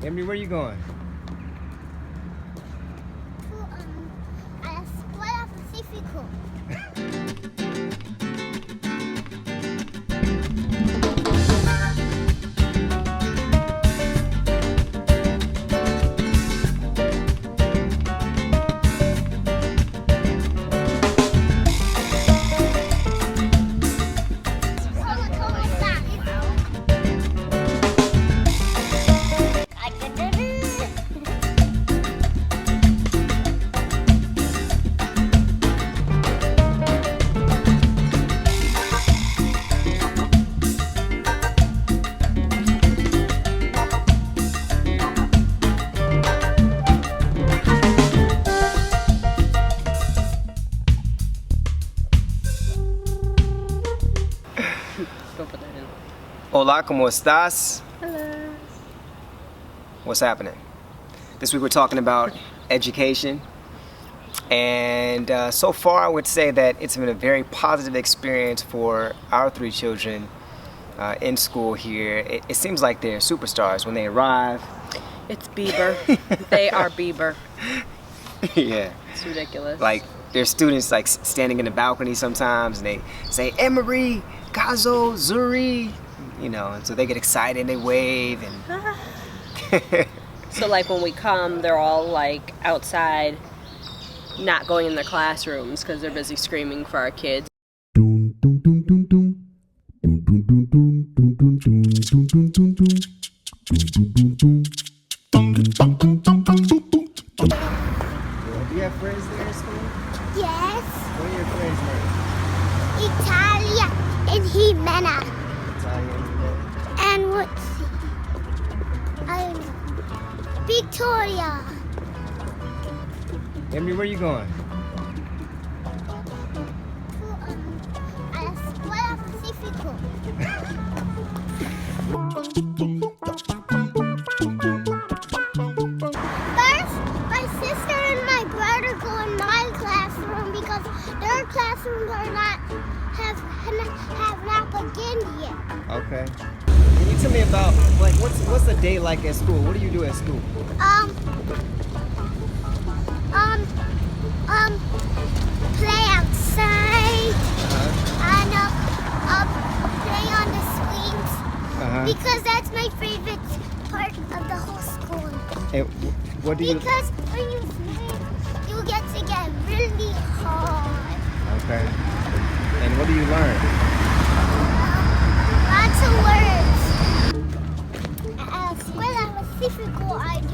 Emily, where you going? A la escuela Pacífico. Hola, ¿cómo estás? Hello. What's happening? This week we're talking about education, and so far I would say that it's been a very positive experience for our 3 children in school here. It seems like they're superstars when they arrive. It's Bieber. They are Bieber. Yeah. It's ridiculous. Like, there's students like standing in the balcony sometimes and they say, Emery, Gazo, Zuri, you know, and so they get excited and they wave and So like when we come, they're all like outside, not going in their classrooms because they're busy screaming for our kids. Do you have friends there in school? Yes. What are your friends' names? Italia and Jimena. Italian. And what's Victoria. Emily, where you going? A la escuela Pacífico. First, my sister and my brother go in my classroom because their classrooms are have not begun yet. Okay. Can you tell me about like what's a day like at school? What do you do at school? Play outside. And play on the swings because that's my favorite part of the whole school. And what do you? Because when you swing, you get to get really hard. Okay. And what do you learn? Lots of words. At Escuela Pacífico, I do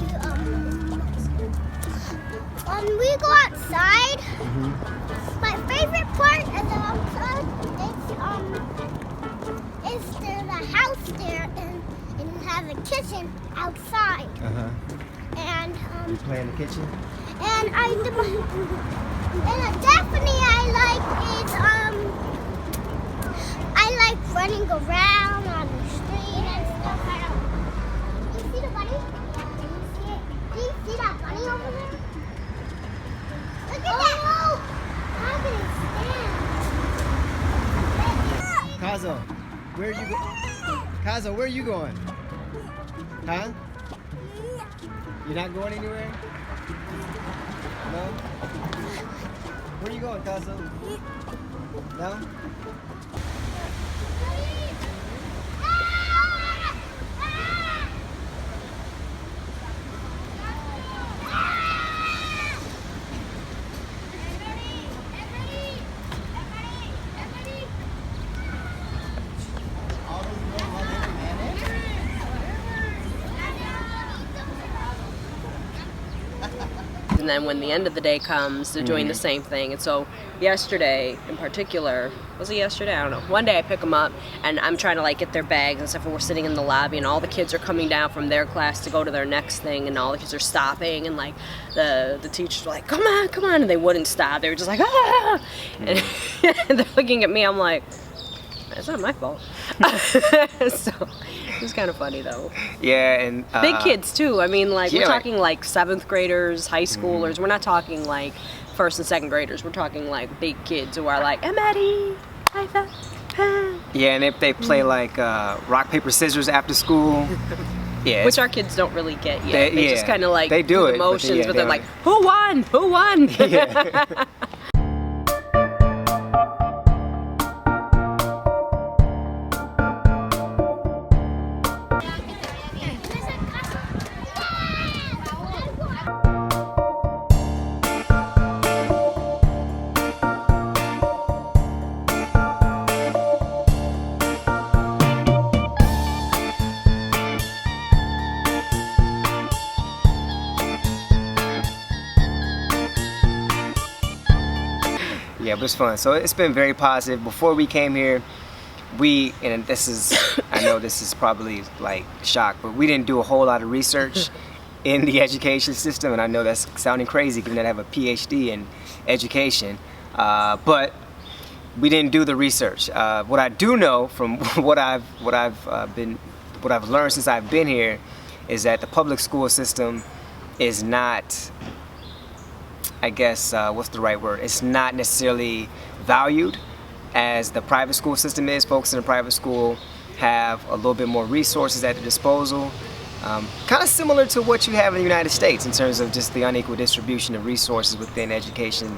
we go outside. My favorite part of the outside is there's a house there and it has a kitchen outside. And You play in the kitchen? and definitely I like running around on the street and stuff. Do you see the bunny? Do you see it? Do you see that bunny over there? Look at that! How can it stand? Kazo, where are you going? Kazo, where are you going? Huh? You're not going anywhere? No? Where are you going, Kazo? No? And then when the end of the day comes, they're doing the same thing. And so yesterday in particular, was it yesterday? I don't know. One day I pick them up and I'm trying to like get their bags and stuff, and we're sitting in the lobby and all the kids are coming down from their class to go to their next thing, and all the kids are stopping, and like the teachers were like, come on, and they wouldn't stop. They were just like, ah! And they're looking at me, I'm like, it's not my fault. So it's kind of funny though. Yeah, and Big kids too. I mean, like yeah, we're talking like 7th graders, high schoolers. We're not talking like 1st and 2nd graders. We're talking like big kids who are like, I'm Eddie. Yeah, and if they play like rock, paper, scissors after school, yeah. Which our kids don't really get yet. They just kind of like they do the it, motions, but they they're like, who won? Who won? Yeah. Yeah, but it's fun. So it's been very positive. Before we came here, and this is, I know this is probably like shock, but we didn't do a whole lot of research in the education system, and I know that's sounding crazy given that I have a PhD in education, but we didn't do the research. What I do know from what I've learned since I've been here is that the public school system is not, I guess, what's the right word? It's not necessarily valued as the private school system is. Folks in the private school have a little bit more resources at their disposal. Kind of similar to what you have in the United States in terms of just the unequal distribution of resources within education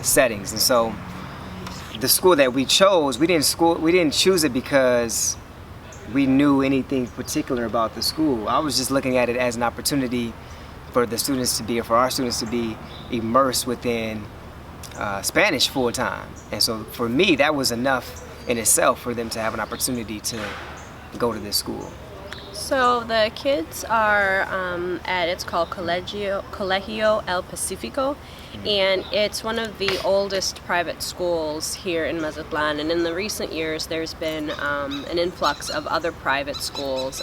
settings. And so the school that we chose, we didn't choose it because we knew anything particular about the school. I was just looking at it as an opportunity for the students to be, or for our students to be immersed within Spanish full time. And so for me, that was enough in itself for them to have an opportunity to go to this school. So the kids are it's called Colegio El Pacifico, and it's one of the oldest private schools here in Mazatlan. And in the recent years, there's been an influx of other private schools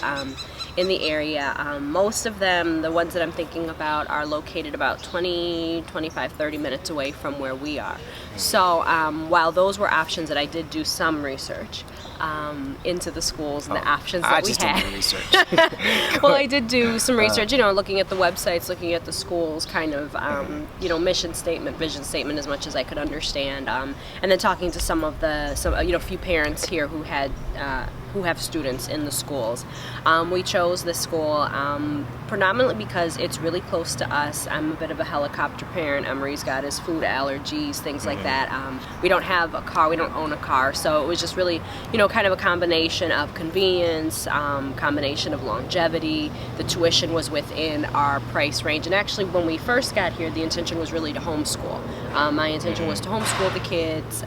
in the area. Most of them, the ones that I'm thinking about, are located about 20, 25, 30 minutes away from where we are. So while those were options that I did do some research into the schools and the options that we had. I just did research. Well, I did do some research, looking at the websites, looking at the schools, kind of, mission statement, vision statement, as much as I could understand, and then talking to some few parents here who have students in the schools. We chose this school predominantly because it's really close to us. I'm a bit of a helicopter parent. Emery's got his food allergies, things like that. We don't have a car. We don't own a car. So it was just really, kind of a combination of convenience, combination of longevity. The tuition was within our price range. And actually, when we first got here, the intention was really to homeschool. My intention was to homeschool the kids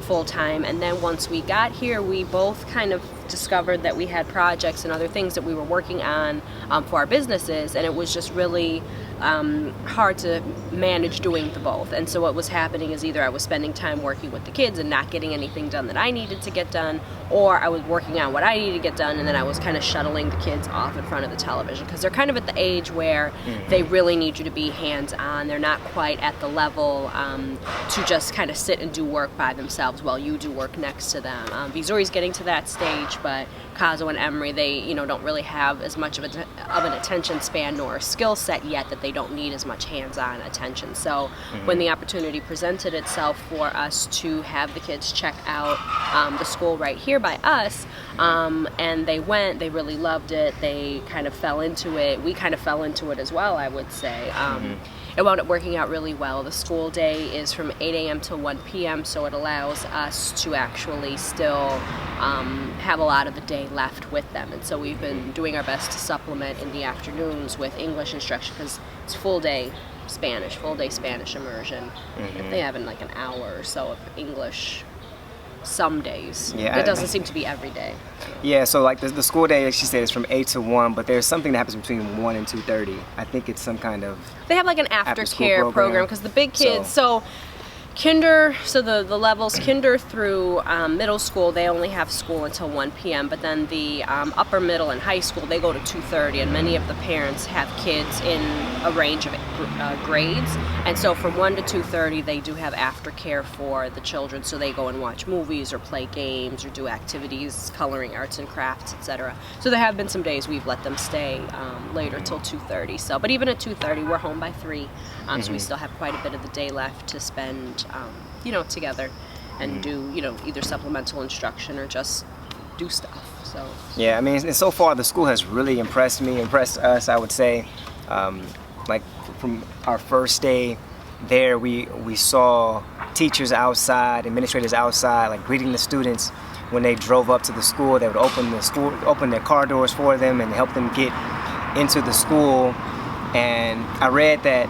full time, and then once we got here, we both kind of discovered that we had projects and other things that we were working on for our businesses, and it was just really hard to manage doing the both. And so what was happening is either I was spending time working with the kids and not getting anything done that I needed to get done, or I was working on what I needed to get done, and then I was kind of shuttling the kids off in front of the television, because they're kind of at the age where they really need you to be hands-on. They're not quite at the level to just kind of sit and do work by themselves while you do work next to them. Vizori's getting to that stage, but Kazo and Emery, they don't really have as much of an attention span nor a skill set yet that they don't need as much hands-on attention. So when the opportunity presented itself for us to have the kids check out the school right here by us, and they went, they really loved it, they kind of fell into it, we kind of fell into it as well, I would say. It wound up working out really well. The school day is from 8 a.m. to 1 p.m., so it allows us to actually still have a lot of the day left with them. And so we've been doing our best to supplement in the afternoons with English instruction, because it's full day Spanish immersion. If they have in like an hour or so of English some days. Yeah, it doesn't seem to be every day. Yeah, so like the school day, like she said, is from 8 to 1, but there's something that happens between 1 and 2:30. I think it's some kind of... They have like an aftercare program, because the big kids, so kinder, so the levels kinder through middle school, they only have school until 1 p.m. But then the upper middle and high school, they go to 2:30, and many of the parents have kids in a range of grades. And so from 1 to 2:30, they do have aftercare for the children. So they go and watch movies or play games or do activities, coloring, arts and crafts, etc. So there have been some days we've let them stay later till 2:30. So, but even at 2:30, we're home by 3. So we still have quite a bit of the day left to spend, together. and do, you know, either supplemental instruction or just do stuff. So yeah, I mean, and so far the school has really impressed us, I would say. Like from our first day there, we saw teachers outside, administrators outside, like greeting the students when they drove up to the school. They would open their car doors for them and help them get into the school. And I read that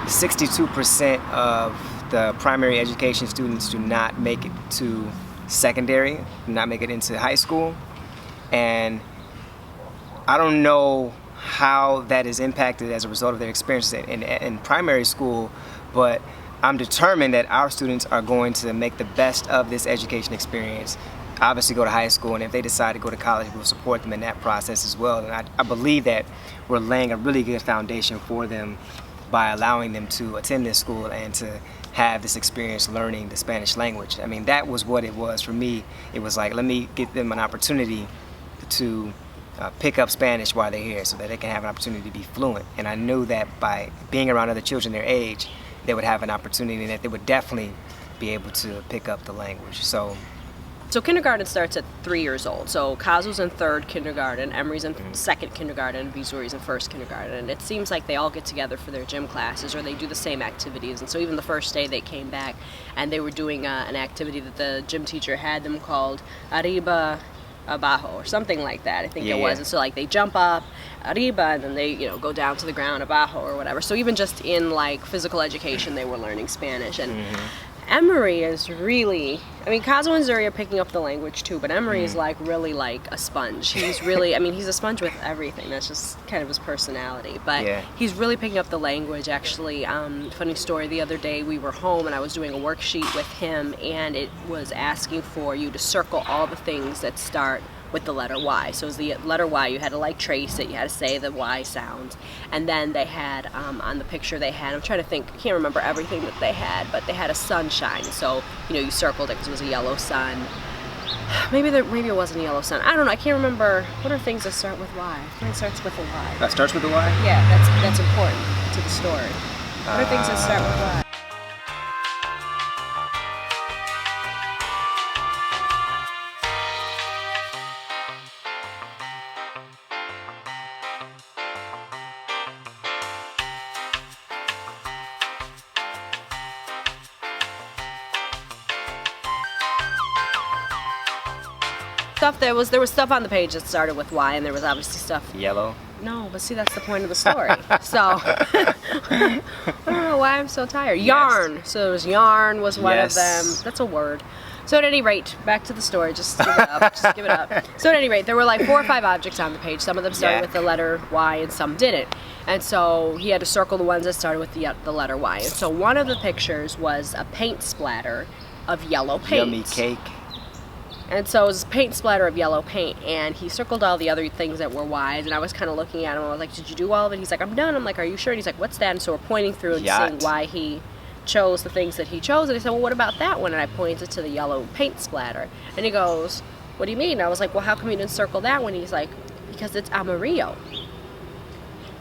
62% of the primary education students do not make it to secondary, do not make it into high school. And I don't know how that is impacted as a result of their experiences in primary school, but I'm determined that our students are going to make the best of this education experience, obviously go to high school, and if they decide to go to college, we'll support them in that process as well. And I believe that we're laying a really good foundation for them by allowing them to attend this school and to have this experience learning the Spanish language. I mean, that was what it was for me. It was like, let me give them an opportunity to pick up Spanish while they're here so that they can have an opportunity to be fluent. And I knew that by being around other children their age, they would have an opportunity and that they would definitely be able to pick up the language. So kindergarten starts at 3 years old. So Kazu's in 3rd kindergarten, Emery's in 2nd kindergarten, and Vizuri's in 1st kindergarten. And it seems like they all get together for their gym classes or they do the same activities. And so even the first day they came back and they were doing an activity that the gym teacher had them called Arriba Abajo or something like that, I think it was. And so like they jump up, arriba, and then they, you know, go down to the ground, abajo or whatever. So even just in like physical education, they were learning Spanish. And Emery is really, I mean, Kazu and Zuri are picking up the language too, but Emery is like really like a sponge. He's really, I mean, he's a sponge with everything. That's just kind of his personality. But he's really picking up the language, actually. Funny story, the other day we were home and I was doing a worksheet with him and it was asking for you to circle all the things that start with the letter Y. So it was the letter Y, you had to like trace it, you had to say the Y sound. And then they had, on the picture they had, I'm trying to think, I can't remember everything that they had, but they had a sunshine. So, you know, you circled it because it was a yellow sun. Maybe it wasn't a yellow sun. I don't know, I can't remember. What are things that start with Y? I think it starts with a Y. That starts with a Y? Yeah, that's important to the story. What are things that start with Y? There was stuff on the page that started with Y, and there was obviously stuff. Yellow? No, but see, that's the point of the story. So I don't know why I'm so tired. Yarn. So there was yarn was one of them. That's a word. So at any rate, back to the story. Just give it up. Just give it up. So at any rate, there were like 4 or 5 objects on the page. Some of them started with the letter Y, and some didn't. And so he had to circle the ones that started with the letter Y. And so one of the pictures was a paint splatter of yellow paint. Yummy cake. And so it was a paint splatter of yellow paint, and he circled all the other things that were Y's, and I was kind of looking at him, I was like, did you do all of it? He's like, I'm done. I'm like, are you sure? And he's like, what's that? And so we're pointing through and seeing why he chose the things that he chose, and I said, well, what about that one? And I pointed to the yellow paint splatter, and he goes, what do you mean? And I was like, well, how come you didn't circle that one? He's like, because it's amarillo.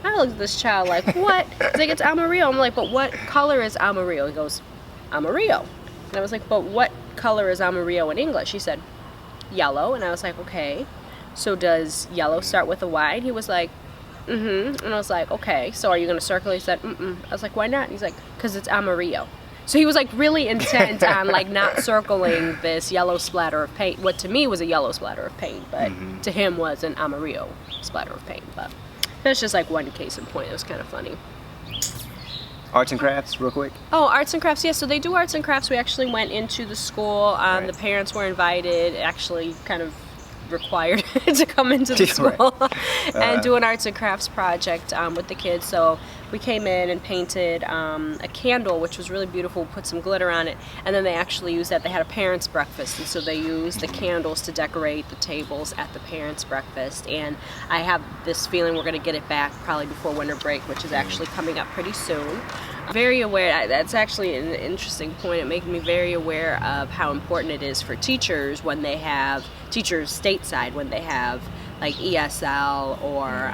I looked at this child like, what? He's like, it's amarillo. I'm like, but what color is amarillo? He goes, amarillo. And I was like, but what color is amarillo in English? He said, yellow. And I was like, okay, so does yellow start with a Y? And he was like, and I was like, okay, so are you gonna circle? He said, I was like, why not? And he's like, because it's amarillo. So he was like really intent on like not circling this yellow splatter of paint, what to me was a yellow splatter of paint, but to him was an amarillo splatter of paint. But that's just like one case in point. It was kind of funny. Arts and crafts, real quick. Oh, arts and crafts, yes. So they do arts and crafts. We actually went into the school. The parents were invited, actually kind of required to come into the school and do an arts and crafts project with the kids. So we came in and painted a candle, which was really beautiful, put some glitter on it, and then they actually used that. They had a parents' breakfast, and so they used the candles to decorate the tables at the parents' breakfast. And I have this feeling we're going to get it back probably before winter break, which is actually coming up pretty soon. Very aware, that's actually an interesting point. It makes me very aware of how important it is for teachers when they have, teachers stateside, when they have like ESL or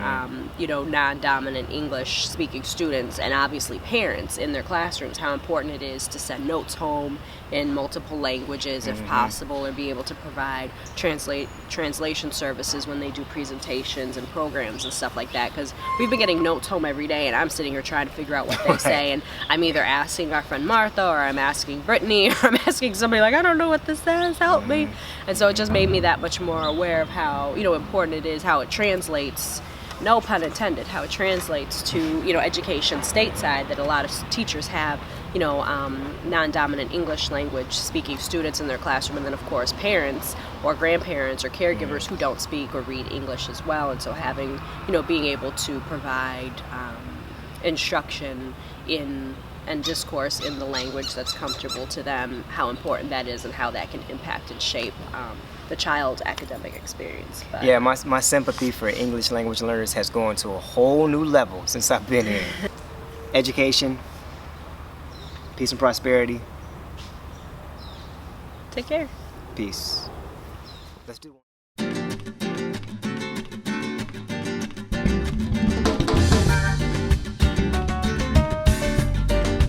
non-dominant English speaking students, and obviously parents in their classrooms, how important it is to send notes home in multiple languages if possible, or be able to provide translation services when they do presentations and programs and stuff like that, because we've been getting notes home every day and I'm sitting here trying to figure out what they say, and I'm either asking our friend Martha, or I'm asking Brittany, or I'm asking somebody like, I don't know what this says, help me. And so it just made me that much more aware of how important it is, how it translates, no pun intended, how it translates to education stateside, that a lot of teachers have non-dominant English language speaking students in their classroom, and then of course parents or grandparents or caregivers who don't speak or read English as well. And so having being able to provide instruction in and discourse in the language that's comfortable to them, how important that is and how that can impact and shape the child's academic experience. But yeah, my sympathy for English language learners has gone to a whole new level since I've been here. Education, peace and prosperity. Take care. Peace. Let's do one.